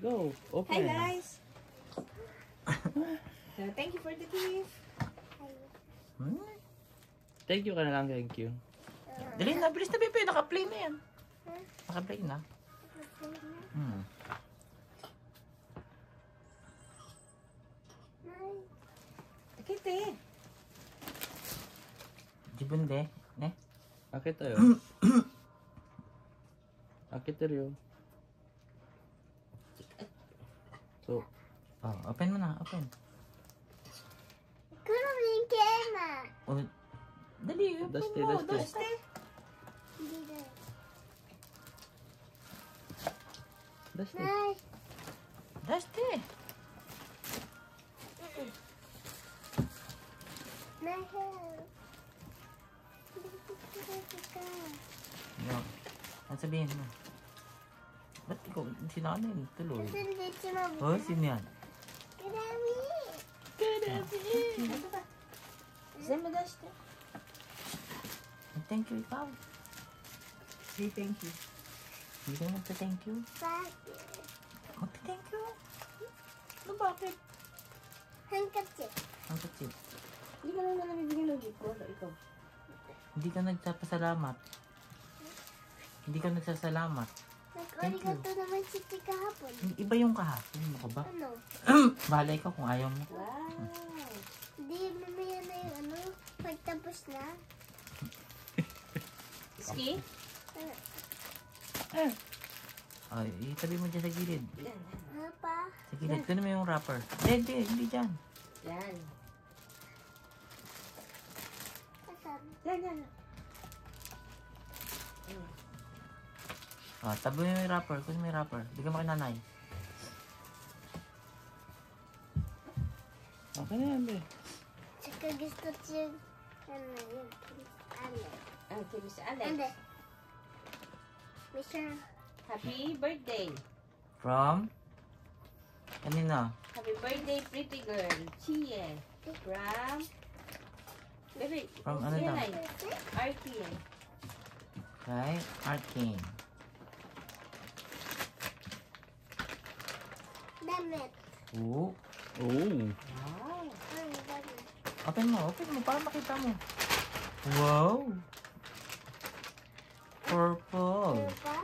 Go. Open. Hi guys. So, thank you for the gift. Thank you ka na lang. Thank you. Dali na, bilis na bebe. Naka-play na yan. Naka-play na. Akite. Jibun de. Ne? Akita yo. Akita yo. So, Open mo na. Open. Kurumin kema. Oh, dali. Open Dusty, mo. dusty. Dusty. Dito. Dusty. Nay. Dusty. My hair. No. Ano sabihin mo? Ba't ikaw sinanay? Tuloy. Hindi mo. Oh, sino yan? Karami. Say mo dashte. Thank you, ikaw. Say thank you. Hindi ka naman thank you. Bakit? Thank you. Ano bakit? Handkerchief. Ang kutsi. Hindi ka lang nalang bibigyan ng gift ko. Ikaw. Hindi ka nagpapasalamat. Hindi ka nagsasalamat. Nag-origato naman si Tika kahapon. Iba yung kahapon. Ano ka ba? Ano? Bahala ikaw kung ayaw mo. Wow. Hindi, mamaya na yung ano. Pagtapos na. Ski? Ay, itabi mo dyan sa gilid. Ano pa? Sa gilid. Kunin mo yung wrapper. Hindi dyan. Yan. Asan? Yan. Tabi mo yung wrapper. Kunin mo yung wrapper. Bigyan mo kay nanay. Okay na yan, be. Tsaka gusto siya. Ano yun? Alex. Ang Miss Alex. Hindi. Mr. Happy birthday. From? Kanina? Happy birthday, pretty girl. Chie. From? Baby. From ano daw? RTA. Kay Arcane. Damit. Oo. Oh. Wow. Ano damit? Open mo para makita mo. Wow! Purple. Ano pa?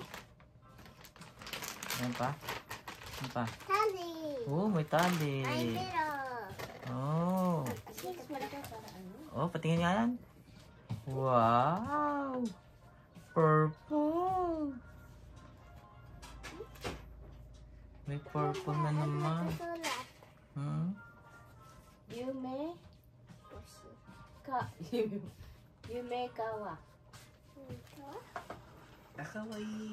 Ayan pa? Ayan pa? Tali. Oh, may tali. Ay, pero. Oh. Sis, malaki para ano? Oh, patingin nga yan. Wow! Purple. May purple na naman. Sulat. Yume Pusi. Yume Kawa. Ito. Kawaii.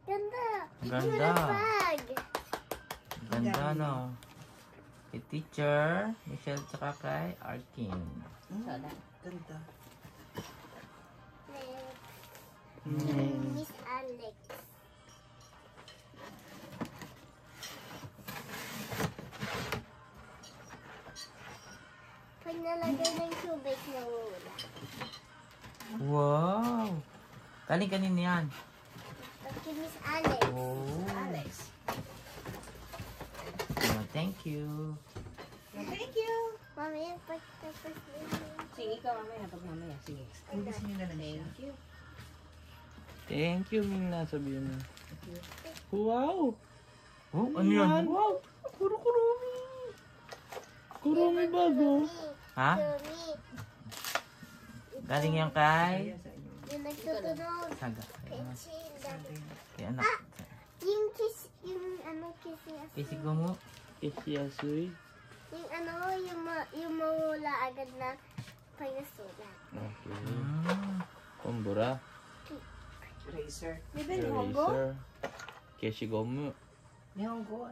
Ganda. Ganda. Bag. Ganda, no? Kay teacher, Michelle, tsaka kay Arkin. Sada. Ganda. Miss Alex. Pag nalagay ng tubig, nawawala. Wow! Kanin yan. Pag Miss Alex. Oh. Alex. Oh, thank you. Thank you. Mamaya, pagtapos nila. Sige, ikaw mamaya. Pag mamaya. Sige. Ubus niyo na lang siya. Thank you. Thank you, Mina. Sabihin mo. Wow! Oh, ano yan? Wow! Kurumi! Kurumi bago. Ha? Tumi. Galing yan kay? Ayan sa inyo. Yung nagtutunog. Saga. Pencil. Kay anak. Yung kiss, yung ano, kiss niya. Isigo mo. Isiyasui. Yung ano, yung mawala agad na pagkasulat. Okay. Kombura. Eraser. Bebe, Nihongo? Eraser. Keshigomu. 日本語は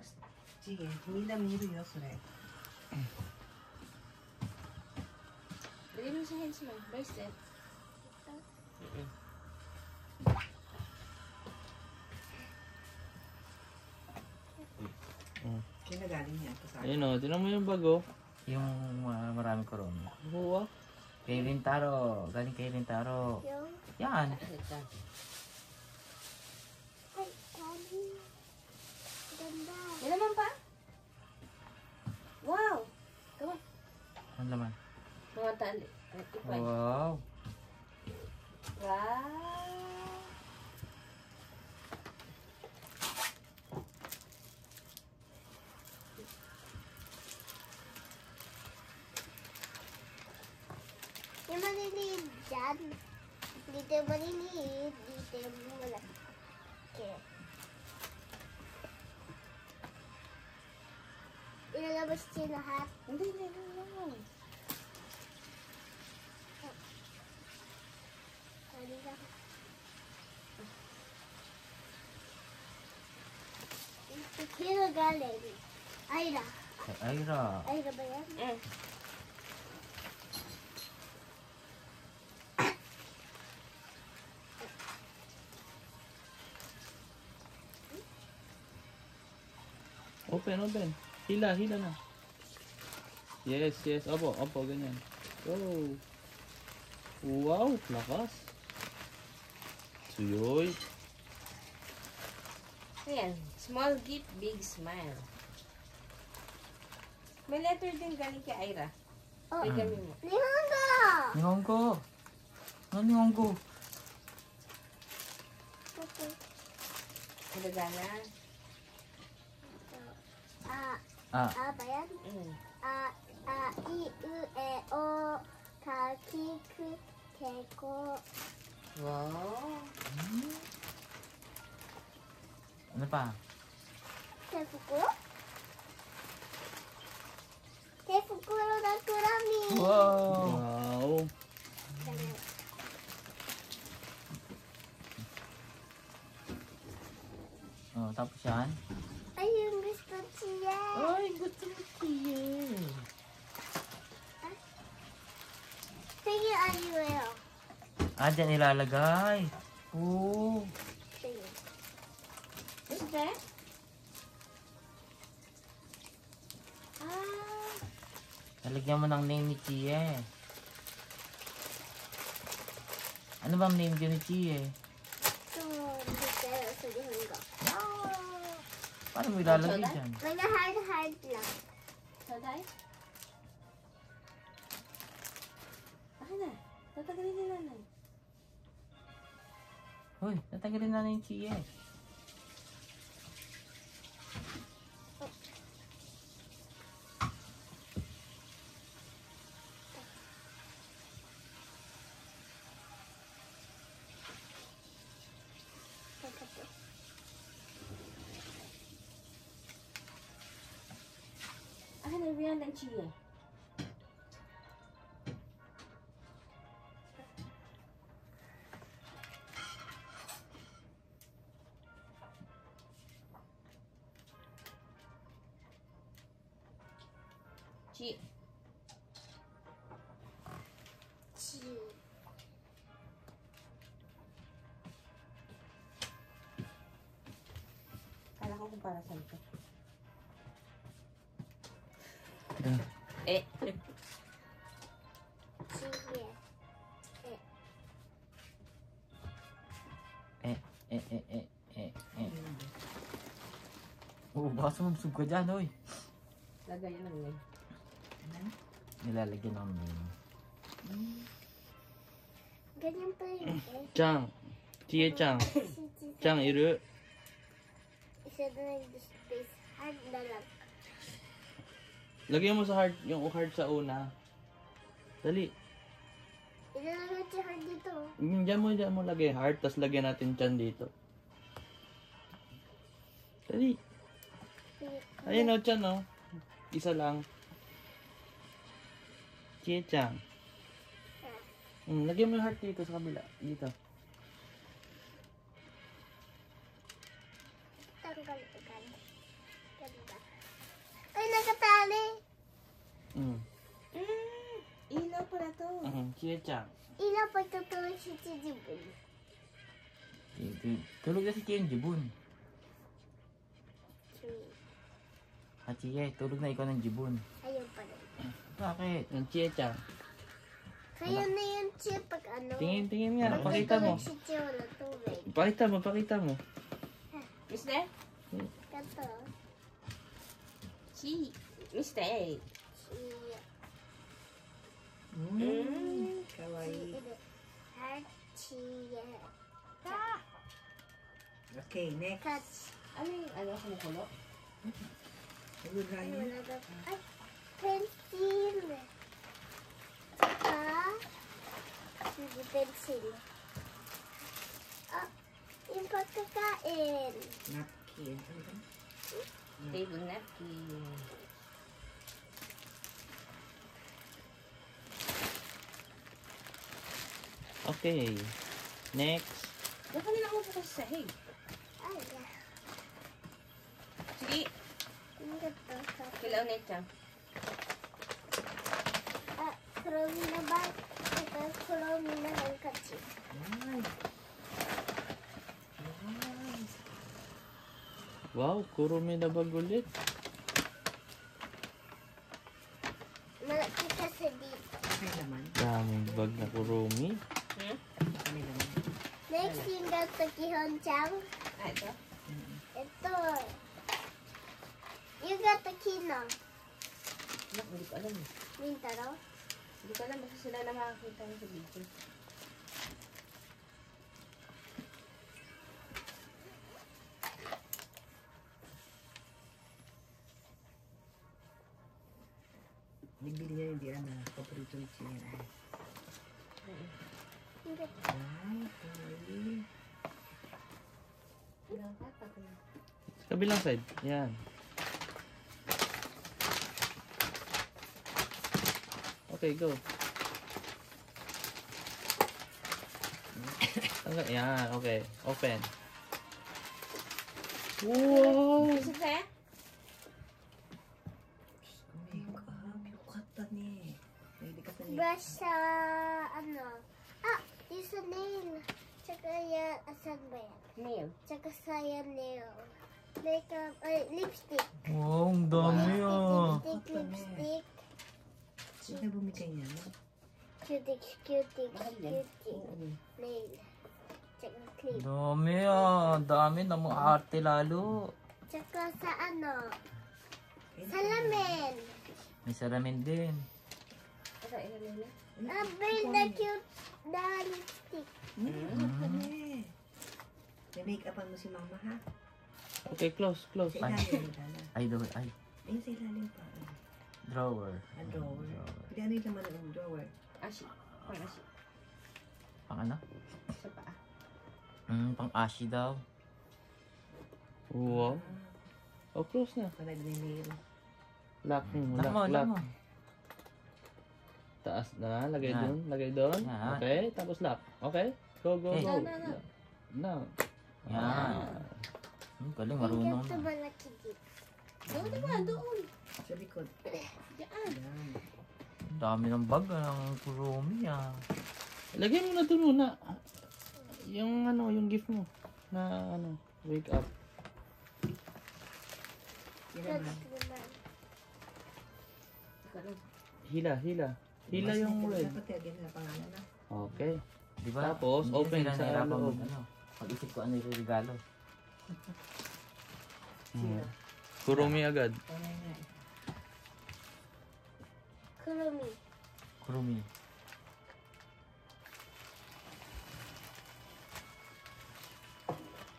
次みんな見るよそれ。 Dali mo sa hands mo. Bracelet. Kinagaling niya ito sa akin. Ayun o, tinan mo yung bago. Yung marami ko ron. Wow. Kay Rintaro. Galing kay Rintaro. Yung, Yan. Ito. ay, tali. Ganda. Dyan. Dito yung maliliit. Dito yung malaki. Ilalabas siya lahat. Hindi. Halika. Sino galing? Ayra. Kay Ira. Ayra ba yan? Open. Hila na. Yes. Opo, ganyan. Go. Wow, lakas. Suyoy. Ayan. Small gift, big smile. May letter din galing kay Ira. Oh. Bigyan mo. Nihongo! Nihongo. Ano Nihongo? Okay. Hiragana. Ba yan? I, U, E, O, Ka, Ki, Ku, Ke, Ko. Wow. Ano pa? Tefukuro? Tefukuro na kurami. Wow. Oh, tapos yan? Ay, yung gusto siya. Ay, gusto mo siya. Sige, ayuero. Dyan ilalagay. Oo. Sige. Is that? Lalagyan mo ng name ni Chie. Ano bang name dyan ni Chie? So, hindi tayo sa Nihongo. Paano mo ilalagay dyan? Mga hard lang. Saday? Akin na. Tatagalin ni nanay. Hoy, natanggalin na yung Chie. Akin na riyan ng Chia. Chi. Kala ko kung para saan to. Eh. Sige. Oo, baka sumubsog ka dyan, oy. Lagay yun ng name. Nilalagyan ng name. Ganyan pa yun eh. Chang. Chie Chang. Chang, iru. Isa na lang yung space. Hard na lang. Lagyan mo sa heart, yung heart sa una. Dali. Ilalagay si hard dito. Diyan mo lagay heart, tapos lagyan natin Chan dito. Dali. Ayun o, Chan o. Isa lang. Chie Chang. Lagyan mo yung heart dito sa kabila. Dito. Tanggal. Ganda. Ay, nakatali. Ilaw pala to. Chie Chang. Ilaw pa tutulog si Chijibun. Tulog na si Chie yung jibun. Chie, tulog na ikaw ng jibun. Ayaw pa rin. Bakit? Yung Chie Chang. Kaya na yun siya pag ano. Tingin nga. Pag Pakita mo. natulog si Chie, wala tubig. Pakita mo. Mister? Kato. Chi. Mister. Chie. Kawaii. Heart, Chie. Okay, next. Touch. Ano yung kumukulo? Ano na Ay, yun? wala na. Ay, pencil. Hindi pencil. Ah, yung pagkakain. Napkin. Ano ba? Table napkin. Okay. Next. Baka nila ako sa sahig. Ay, yeah. Sige, Ang ganda. kilaw na ito. Ah, kuromi na ba? Ito, kuromi na hankachip. Ay. Ay. Wow, kurumi na bag ulit. Malaki kasi dito. Okay naman. Daming bag na kurumi. Hmm? Okay naman. Next, yung gato kihonchang. Ah, ito? Ito. Yung gato kino. Nak, hindi ko alam. Mintaro. Hindi ko alam. Basta sila na makakita mo sa video. Nagbili niya yung diyan na paborito ni Chia. Yung gato. Ay, sorry. Ilang tatak na. Sa kabilang side. Yan. Okay, go. Yan, okay. Open. Wow! Kasi sa'yo? Make up. Yung kata ni. Hindi ka sa Brush sa ano. Ah, yung sa nail. Tsaka yan, asan ba yan? Nail. Tsaka sa yan nail. Makeup, ay, lipstick. Wow, ang dami Lipstick. Sino na bumigay niya? No? Cutie. Mahal din. Nail. Tsaka clip. Dami dami na mga arte lalo. Tsaka sa ano. Salamin. May salamin din. Ito, ilan na? Ah, very na cute na lipstick. Kata ni. May make-upan mo si mama ha? Okay, close. Sa ilalim dala. Ay, ay. Ayun sa ilalim pa. Drawer. A drawer. Hindi ano yung laman ng drawer. Ashi. Pang ashi. Pang ano? Sa paa. Pang ashi daw. Wow. Oh, close na. Pag nag-nail. Lock mo, Lock mo. Taas na, lagay Yan. doon, lagay doon. Yan. Okay, tapos lock. Okay? Go. Okay. No. Now. Yan. Galing, marunong Ito na. malaki dito. Doon, diba? Doon. Sa likod. Diyan. Yan. Ang dami ng bag ng kurumi ah. Lagay mo na doon muna. Yung ano, yung gift mo. Na ano, wake up. Yan Ito naman. naman. Ikaw lang. Hila yung red. Dapat lagyan na pangalan na. Okay. Di ba? Tapos, Hindi open sila sa nahirapan loob. Ano, pag-isip ko ano yung regalo. Kurumi agad. Panay nga eh. Kurumi. Kurumi.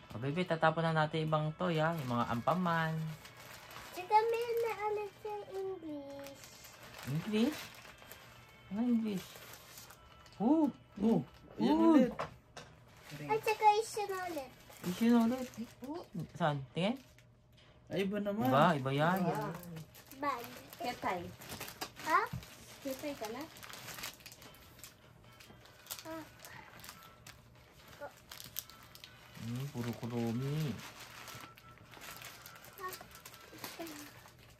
O baby, tatapon na natin ibang toy ha. Yung mga ampaman. Tsaka may naalat sa English. English? Ano English? Oh, yan Ooh. ulit. At saka isa na ulit. Issue na ulit. Saan? Tingin? Ay, iba naman. Iba yan. Bag. Ketay. Ha? Ketay ka na? Puro kurumi.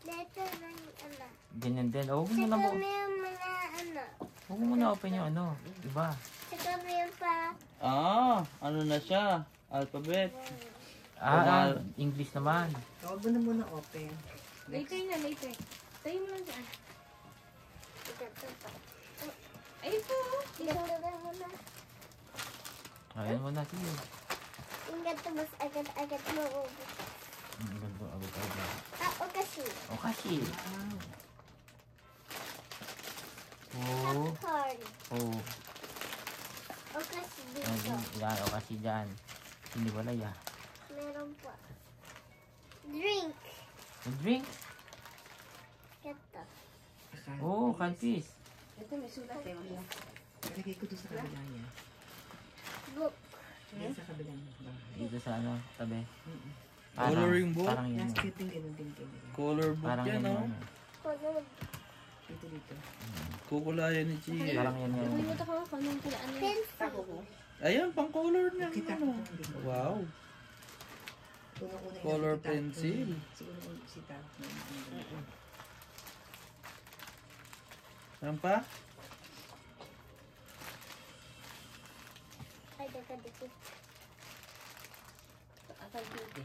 Dito na yung ano. Ganyan din. Oh, huwag mo na Tsaka mo. may mga ano. Huwag mo na open yung ano. Iba. Tsaka may pa. Ano na siya? Alphabet. English naman. Huwag mo na muna open. Later na, later. Tayo mo lang dyan. Ito pa. Ayun po. Ito na muna. Ayan mo na. Sige. Yung ganito mas agad-agad maubos. Ganda. Agad-agad. O kasi. O kasi. Popcorn. Oh. O kasi dito. Yan. O kasi dyan. Hindi wala ya. Meron pa. Drink. Drink? Ito. Oh, canfish. Ito may sulat eh. Wala. Nalagay ko doon sa kabila niya. Book. Yan sa kabilang bahay. Dito sa ano, tabi. Mm-mm. Coloring book? Parang yun. Last year din ganun din kayo. Color book Parang yan, yun. oh. Kulog. Dito. Kukulayan ni Chia. Parang yun yun. Nalimutan ko nga kung kulaan na yun. Pencil. Ayan, pang color niya. Kita ko Ano? kung hindi ko. Wow. Unang-una yung Color nakita ko. pencil. Siguro si Taro. Saan pa? Ay, dikit. Akal beauty.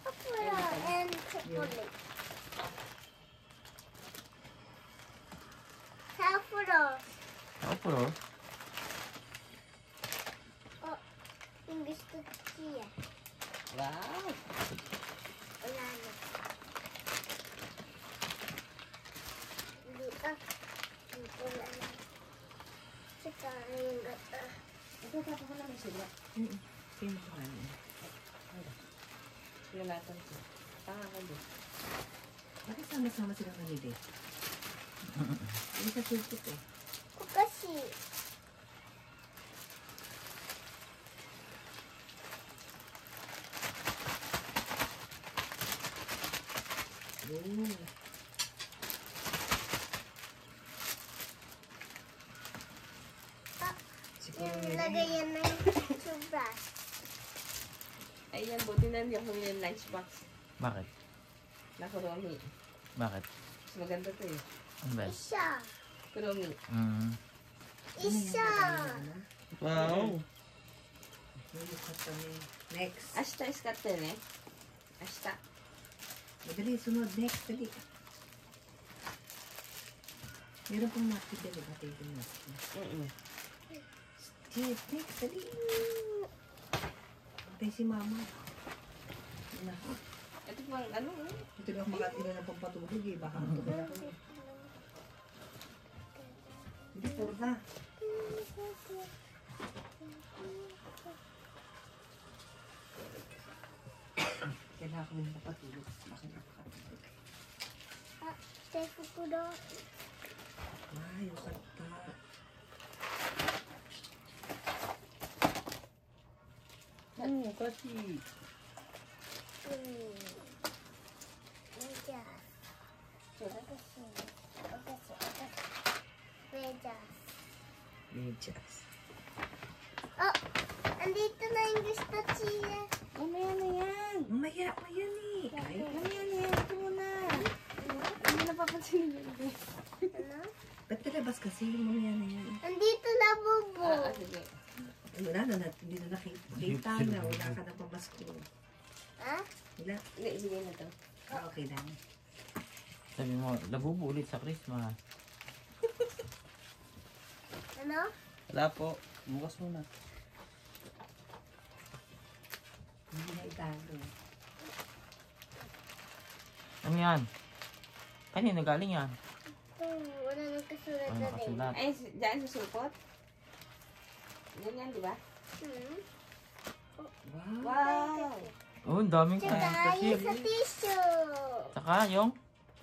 Apura and chocolate. Apura. Ako puro. Oh, yung gusto siya. Wow! Wala na. Dito. Dito na lang. Saka yung gata. Ito, tapos ko naman sila. Same ko ano. Lalatan ko. Tanga ka doon. Bakit sama-sama sila kanila? Hindi sa tulpot eh. Kasi. Oh. Siguro Yung yun. lagayan ng toothbrush. Ayan, buti na hindi ako yung lunchbox. Bakit? Nakuromi. Bakit? Mas maganda to eh. Ano ba? Isa. Kuromi. Isa. Wow. Next. Ashta iskatten eh. Ashta. Madali, sunod. Next, dali. Meron pong napkin dali. Batay ko napkin. Jeff, next, dali. Batay si mama. Na. Ito pang ano eh. Ito lang makatila na pampatulog eh. Baka matulog ako. Hindi, puro na. Kailangan ko na papatulog. Bakit napakatulog? Ah, teko ko daw. Ay, yung kanta. Oo, kasi. Medyas. Kasi. Medyas. Medyas. Oh, andito na yung gusto siya. Mamaya na yan. Mamaya pa yan eh. Ay, Mamaya na yan. Ito muna. Hindi napapansin niyo. Ano? ba't talabas kasi yung mamaya na yan? Andito na, Bubo. Sige. Wala na, hindi na nakita na. Wala ka na pamasko. Ha? Wala. Hindi, sige na to. Okay lang. Sabi mo, labubo ulit sa Christmas. Ano? Wala po. Bukas muna. Hindi na itago. Ano yan? Kanina galing yan. Wala nang kasulat Ano na din. nakasulat? Ay, dyan sa supot. Ganyan, di ba? Wow. Wow! Oh, ang daming Tsaka kasi. yung sa tissue. Saka yung?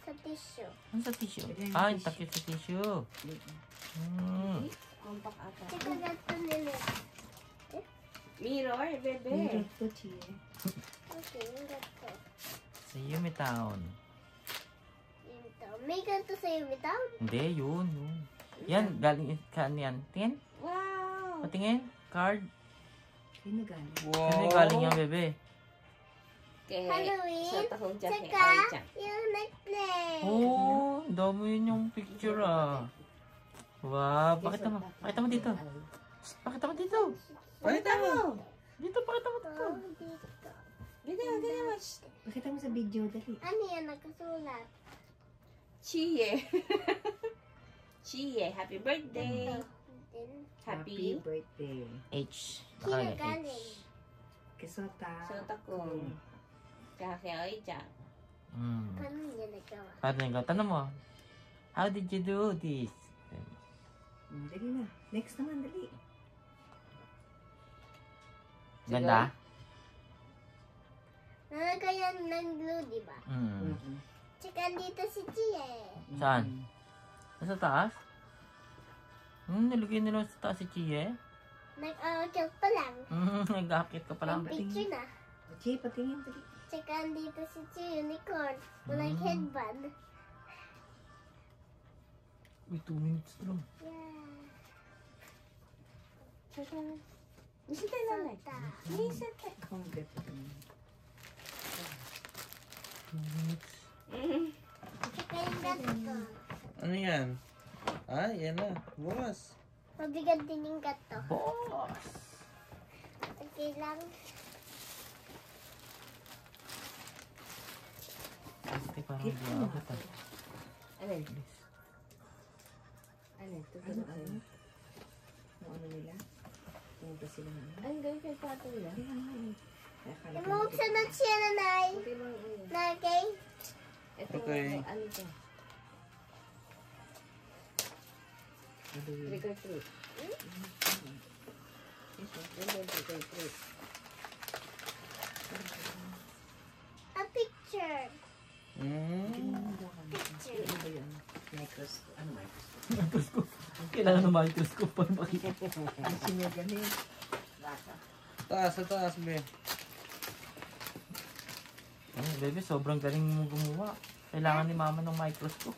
Sa tissue. Ano sa tissue? Lagyan yung Ah, yung tissue. takip sa tissue. Compact ata. Tsaka gato nila. Mirror, bebe. Meron to, Chie. Okay, yung gato. Sa Yumi Town. Yung to. May ganito sa iyo, bitaw? Hindi, yun. Yan, galing saan yan? Tingin? Wow! Patingin? Card? Sino galing? Wow. Saan yung galing yan, bebe? Kay, Halloween. suot akong jacket. Tsaka Ay, jack. yung necklace. Oh, ang dami yun yung picture ah. Wow, pakita mo. Pakita mo dito. Pakita mo dito. Pakita mo! Dito, pakita mo dito. Oh, dito. Video, video mo. Pakita mo sa video, dali. Ano yan nakasulat? Chie. Chie, happy birthday. Din. Happy. birthday. H. Sino Nakalagay galing? H. Kisota. Suot akong. Tsaka kay Oy, jack. Paano niya nagawa? Paano yung tanong mo? How did you do this? Dali na. Next naman, dali. Ganda? Nalagayan ng glue, di ba? Tsaka dito si Chia. Saan? Nasa taas? Nalagay nila sa taas si Chie. Nag-aakit pa lang. Nag-akit ka pa lang. May picture na. Chi, patingin. Dali. Tsaka andito si Chi, unicorn. Walang headband. Uy, 2 minutes lang. Yeah. Tsaka, isa tayo na like. Isa tayo. Akong bet. 2 minutes. Tsaka yung gato. Ano yan? Ah, yan na. Bukas. Mabigat din yung gato. Boss! Okay lang. Ate, parang Keep di mo. ako ta. Alin? Alin? Ano, Tutulog ano? tayo. Yung ano nila? Pumunta sila ng ano? Ang gawin kay Pato nila? Kaya nga eh. Kaya akala ko Lumuksan na siya, nanay. Hindi mo ano. Nagay. Ito, Okay. ano to? nagawin. Trick or treat. Ano yung trick or treat? A picture. Picture. Ano ba yun? Microscope. Kailangan ng microscope para makita. Ang sinaganin. Taas, sa taas, be. Bebe, sobrang galing mo gumawa. Kailangan ni mama ng microscope.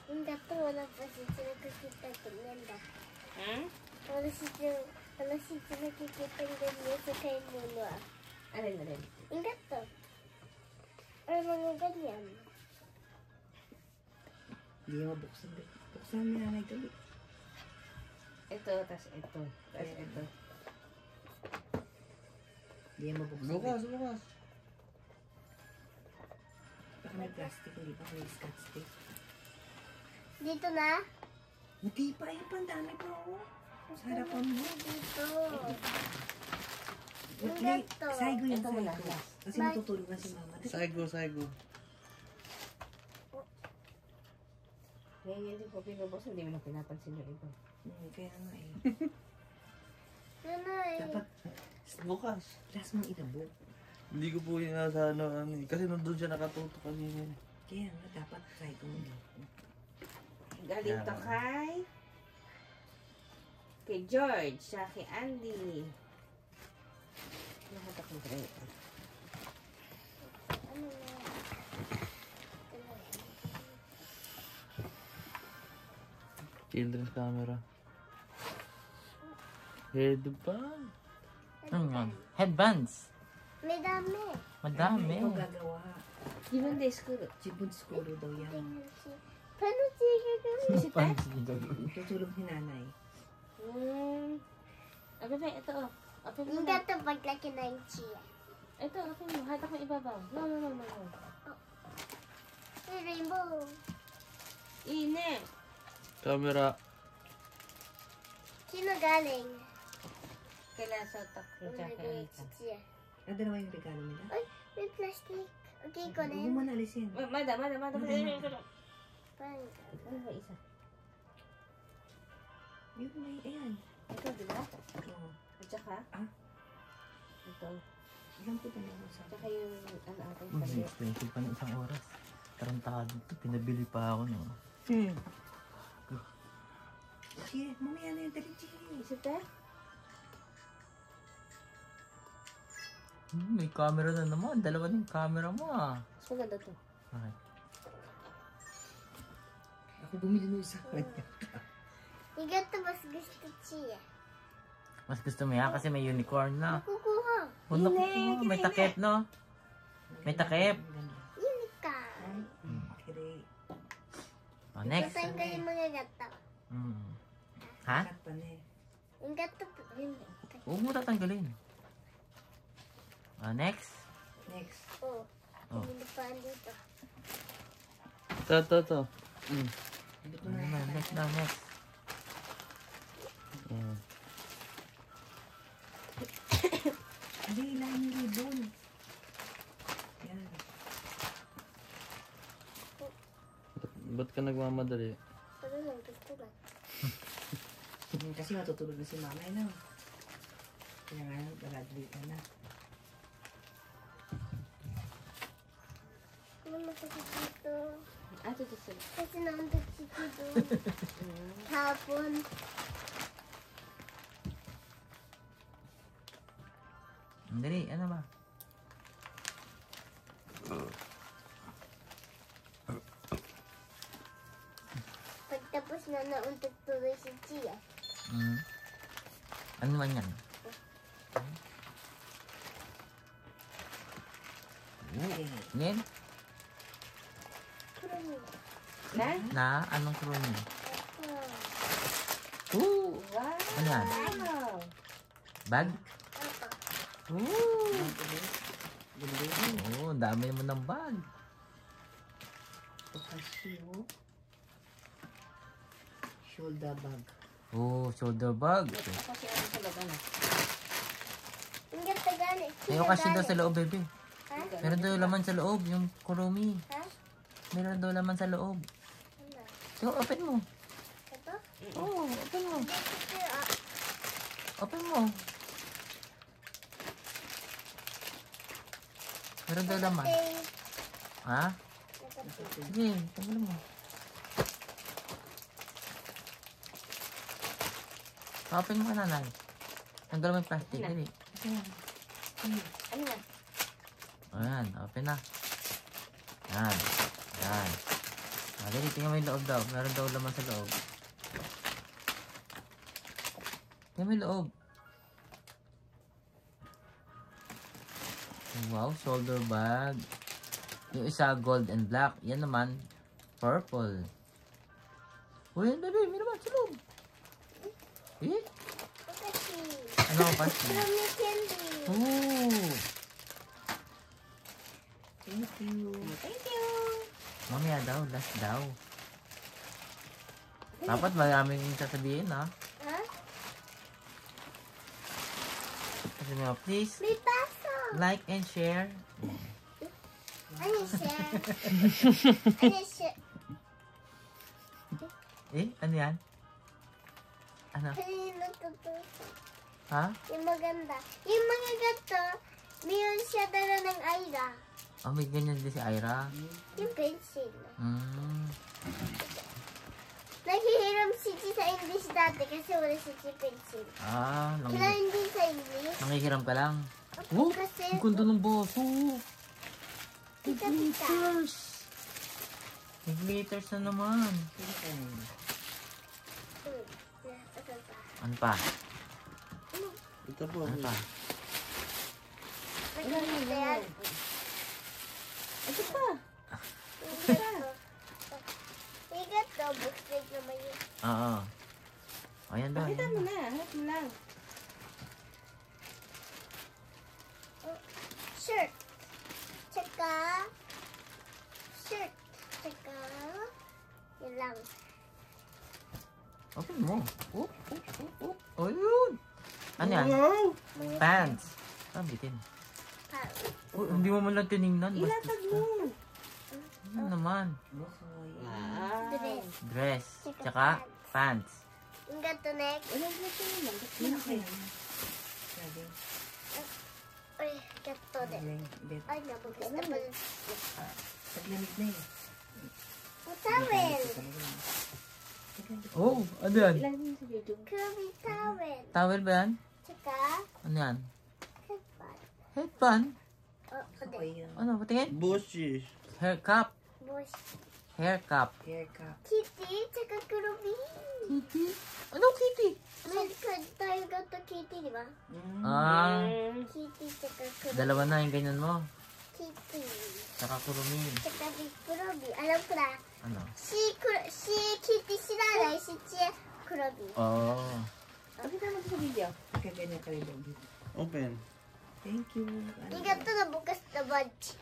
Yung gato, wala pa siya nakikita ng ganda. Hmm? Wala siya nakikita ng ganda sa kay Muno. Alin? Yung gato. Ay, mga ganyan. Hindi mo buksan. Buksan mo na dali. Ito, tas ito. Tas ito. Hindi mo buksan. Bukas, bukas. Baka may plastic, hindi pa may scotch tape. Dito na? Hindi pa, yung pandami pa ako. Sa harapan mo. Dito. Wait, gato. Saigo yan, Ito saigo. wala, last. Kasi matutulog na si mama. Saigo, saigo. Ngayon hindi ko pinubos, hindi mo na pinapansin yung iba. Kaya nga eh. Nanay. Dapat Bukas. last mong itabog. Hindi ko po yung nasa ano, kasi nandun siya nakatuto kanina. Kaya nga, dapat saigo mo. Galing to kay George, sa kay Andy. Lahat akong gano'n. Ano na? Children's camera. Headband. Ano yan? Headbands. May dami. Madami. Ikaw gagawa. Yun day school. Sibon siguro daw yan. Tingnan siya. Paano siya gagawin? Tutulog ni nanay. Abi ba, ito oh. Abi mo Yung na. gato paglaki na yung chia. Ito, abi mo. Hatak mo ibabaw. No. May rainbow. Ine. Camera. Sino galing? Kailan sa tak ko Yung siya kay nagawin Anita. si chia. Dalawa yung regalo nila. Ay, may plastic. Okay, ko na Huwag yun. mo na alisin. Madam. Parang Ano ba isa? Yun may, ayan. Ito, di ba? Oo. At saka? Ah? Ito. Ilang po tayo mo sa Tsaka yung ano ating Mas palit. expensive pa ng isang oras. Tarantado ito. Pinabili pa ako no. Chie, mamaya na yung dali, Chie. Isa ta? May camera na naman. Dalawa na yung camera mo ah. Mas maganda to. Okay. Ako bumili nung isa. yung gato mas gusto chia. Mas gusto mo yan kasi may unicorn na. Kukuha. Oh, naku, may takip no? May takip. Unicorn. Kiri. Oh, next. Saan ka yung mga gato? Ha? Kat pa na eh. Yung gato, yun. Huwag mo tatanggalin. Next. Next. Oh. Oh. Hindi pa dito. To. Dito Ano na. na, next na, next. Hindi, ilahin yung ribbon. Yan. Ba't ka nagmamadali? Ano lang, gusto lang. Kasi matutulog na si mama, no? Kaya nga, graduate na. dito. Ito sila. Kasi nandun si Tito. Hapon. Dali, ano ba? Pagtapos na nauntog tuloy si Chia. Ano man yan? Ngayon? Kurumi. Na? Anong kroni? Oh. Ooh! Wow! Ano yan? Bag? Apa. Ooh! Oo, dami mo ng bag. Okasyo. Shoulder bag. Oh, shoulder bag. Kasi ano sa loob, ano? Ang ganda gani. May okasyon daw sa loob, bebe. Ha? Meron daw laman sa loob, yung kurumi. Ha? Meron daw laman sa loob. Ano? So, open mo. Ito? Oo, open mo. Ito ah. Open mo. Meron daw laman. Nakatape. Ha? Nakatape. Sige, tanggalin mo. Open mo ka, nanay. Tanggalin mo yung plastic. Dali. Ano na? Ayan, open na. Yan. Yan. Dali, tingnan mo yung loob daw. Meron daw laman sa loob. Tingnan mo yung loob. Wow, shoulder bag. Yung isa gold and black. Yan naman, purple. Uy, yan, baby. May naman sa loob. Eh? Okashi. Ano ang pasti? Kurumi candy. Ooh. Thank you. Thank you! Mamaya daw, last daw. Dapat maraming sasabihin, ha? Ha? Kasi nga, please, May paso. like and share. Ano siya? Ano siya? Eh, ano yan? Ano? Kanino tutuso? Ha? Yung maganda. Yung mga gato, mayroon siya dala ng Aira. Oh, may ganyan din si Ira. Yung pencil. Hmm. Naghihiram si Chi sa English dati kasi wala si Chi pencil. Ah, Kailangan din sa English. nangihiram ka lang. Oh, Kasi, ang ganda ng boso. pita-pita. Glitters. May glitters na naman. Ano pa? Ito po. Ano pa? Maganda yan. Ito pa! Yung gato, booklet naman yun. Oo. Ayan daw. Pakita Ayan. mo na. Hanap mo lang. Shirt. Tsaka, shirt. Tsaka, yun lang. Open mo. Oh, oh, oh, oh. Oh, yun. Ano yan? Wow! Mga Pants. Ah, bitin. pants. Oh, hindi mo man lang tinignan. Ilatag mo. Ano naman? Wow. Dress. Dress. Tsaka pants. Yung gato next. Wala na ito naman. Bakit Sabi, Ay, gato din. bet. Ay, nabukas na pala. Paglamig na yun. Ang towel. Oh, ano yan? Ilan mo sa video? Kirby towel. Towel ba yan? Tsaka, Ano yan? headband. Headband? Oh, Ako pwede. yun. Ano, patingin? Bushy. Hair cap. Bush. Hair cap. Hair cap. Kitty, tsaka Kirby. Kitty? Ano kitty? May tayo gato kitty, di ba? Ah, Kitty, tsaka Kirby. dalawa na yung ganyan mo. Kitty. Tsaka kurumi. Tsaka Big Kirby. Alam ko na. Ano? Si Kitty sinalay, si Chia Kirby. Oh. Pakita mo sa video. Kaganyan ka rin dito. Open. Thank you. Yung gato nabukas na bunch.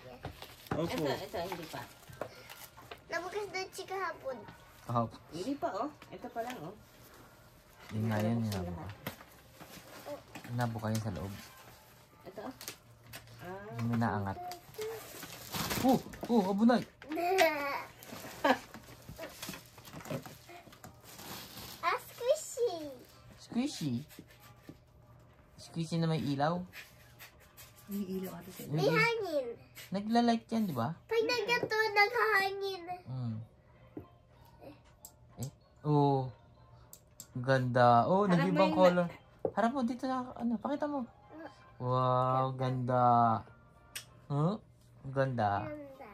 Opo. Ito, hindi pa. Nabukas na si kahapon. Oh. Hindi pa, oh. Ito pa lang, oh. Yun nga yun. Nabuksan Yun lahat. nabuka yun sa loob. Ito, oh. Ah. Yung may naangat. Oh! Oh, abunay! Squishy. Squishy. Squishy na may ilaw. May ilaw ata sa May hangin. Nagla-light yan, di ba? Pag nagganto, naghahangin. Oo. Ang ganda. Oh, Harap nag-ibang mo yung- color. Harap mo dito sa, pakita mo. Wow, ganda. Huh? Ang ganda. Ganda.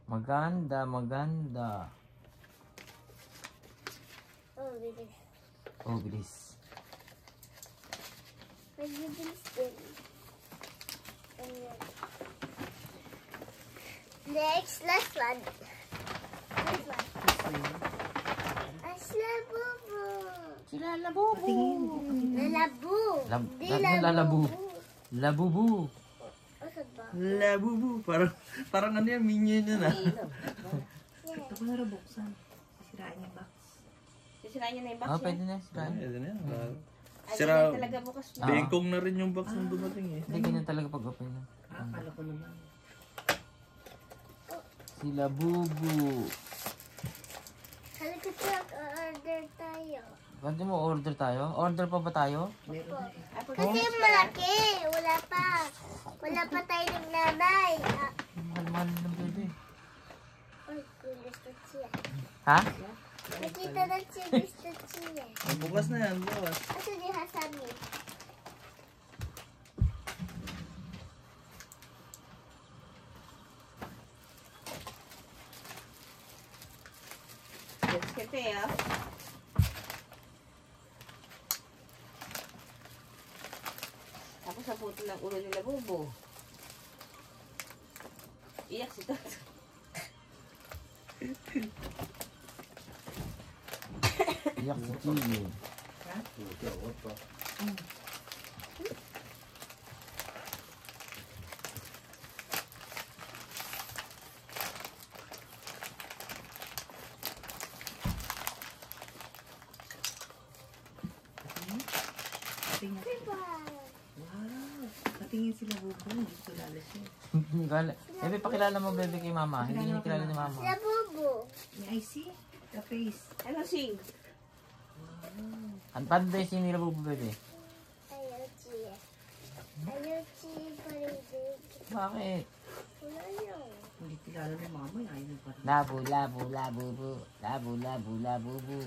Maganda, maganda. Oh, bilis. Oh, bilis. Magbibilis din. Ayan. Next, last one. Last one. Asla bubu. Sila labubu. Patingin. Pakita. Lalabu. Di Lalabu. Labubu. Asad ba? Labubu. Parang ano yan, minion yan ah. Ilaw. Ito ko na buksan. Sisirain yung box. Sisirain niya na yung box Oh, niya. pwede na. Sira. Pwede na yan. Ay, Sira. ganyan talaga bukas mo. Bengkong na rin yung box nung dumating eh. Hindi ganyan talaga pag-open na. Akala ko naman. Sila bubu. Halika truck, order tayo. Pwede mo order tayo? Order pa ba tayo? Meron na eh. Ah, pag- Kasi malaki. Wala pa. Wala pa tayo ng nanay. Mahal-mahal ng bebe. Ay, gusto siya. Ha? Nakita na siya gusto siya. Bukas na yan, bukas. Asa di hasami? Kasi ah. Tapos sa puto ng ulo nila bubo. Iyak si Toto. Iyak si Chili. Patingin. Wow. Patingin sila bubo. Hindi ko lalas yun. Bebe, pakilala mo bebe kay mama. Hindi niya kilala ni mama. Sila bubo. May I see the face. Ano sing? Ang paano tayo sinila bubu bebe? Ayaw siya. Ayaw siya pa rin. Bakit? Wala yun. Hindi kilala ni mama. Ayaw mo pa rin. Labo, labo, labubu. Labo, labo, labubu.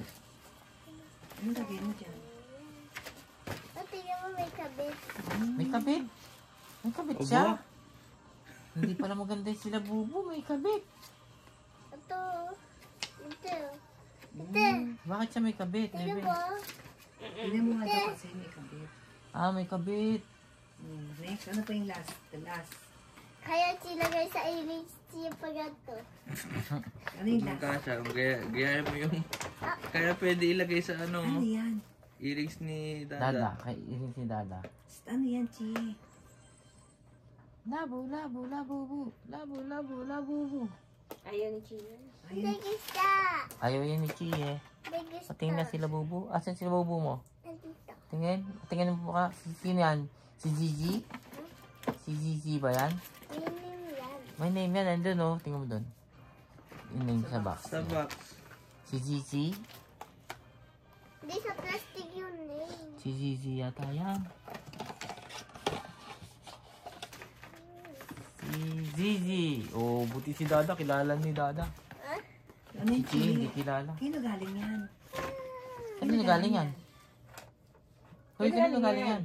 Anong lagay mo dyan? O, tingnan mo may kabit. May kabit. May kabit Obo. siya. Hindi pala maganda sila bubu. May kabit. Ito. Ito. Ito. Bakit siya may kabit, Tingnan bebe? mo. Tignan mo nga daw kasi may kabit. Ah, may kabit. Next, ano pa yung last? The last. Kaya silagay sa image siya pa ganito. Ano yung Ang last? kasha, gaya mo yung... Kaya pwede ilagay sa Ano ano, yan? earrings ni Dada. Dada. Kay isin si Dada. Ano yan, Chi? Labo, labo, labubu. Labo, labo, labubu. Ayaw ni Chino. Ayun. Nagista. Ayaw yan ni Chi eh. Nagista. Patingin na sila bubu. Asan sila bubu mo? Nandito. Tingin. Tingin mo ka. Sino yan? Si Gigi? Si Gigi ba yan? Yun yan. May name yan. Nandun oh. Tingnan mo dun. Yung name sa box. Sa box. Si Gigi? Hindi sa plastic yun eh. Si Gigi yata yan. Si Gigi. Oh, buti si Dada. Kilala ni Dada. Ano Si yung Chi, Chi? hindi kilala. Kino galing yan? Kanino galing yan? Hoy, kanino galing yan?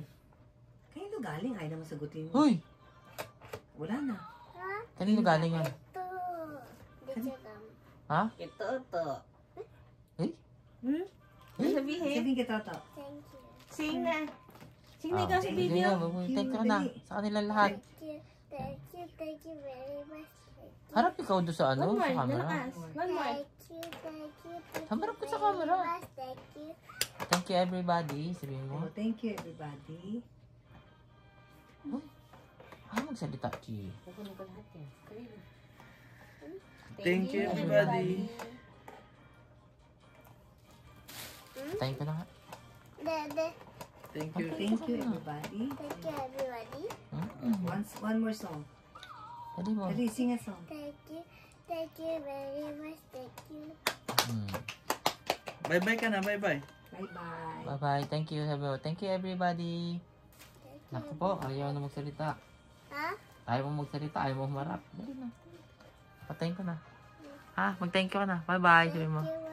Kino galing? Ay naman sagutin mo. Hoy! Wala na. Ha? Kanino galing yan? Ito. Hindi siya kam. Ha? Ito, ito. Eh? Ano sabihin? Sabihin ka, Toto. Thank you. Sing na. Sing na Ah, ikaw sa sige video. na, thank you na. Sa kanila lahat. Thank you. Thank you. Thank you very much. Thank you. Harap ikaw doon sa ano, One more, sa camera. lalakas. One more. Thank you. Thank you. Thank Hamarap you ka sa very camera. much. Thank you. Thank you everybody. Sabihin mo. Oh, thank you, everybody. Magsalita, Chi. Kukunin ko lahat yan. Sabihin mo. Thank you, everybody. Tayin ka na nga. Dede. Thank you. Thank you, everybody. Thank you, everybody. One more song. Dali mo. Dali, sing a song. Thank you. Thank you very much. Thank you. Bye-bye ka na, bye-bye. Bye-bye. Bye-bye. Thank you. Sabi mo. Thank you everybody. Thank Naku po, ayaw na magsalita. Ha? Ayaw mo magsalita, ayaw mo humarap. Dali na. Patayin ko na. Ha? Mag-thank you ka na. Bye-bye. Sabi mo. Thank you,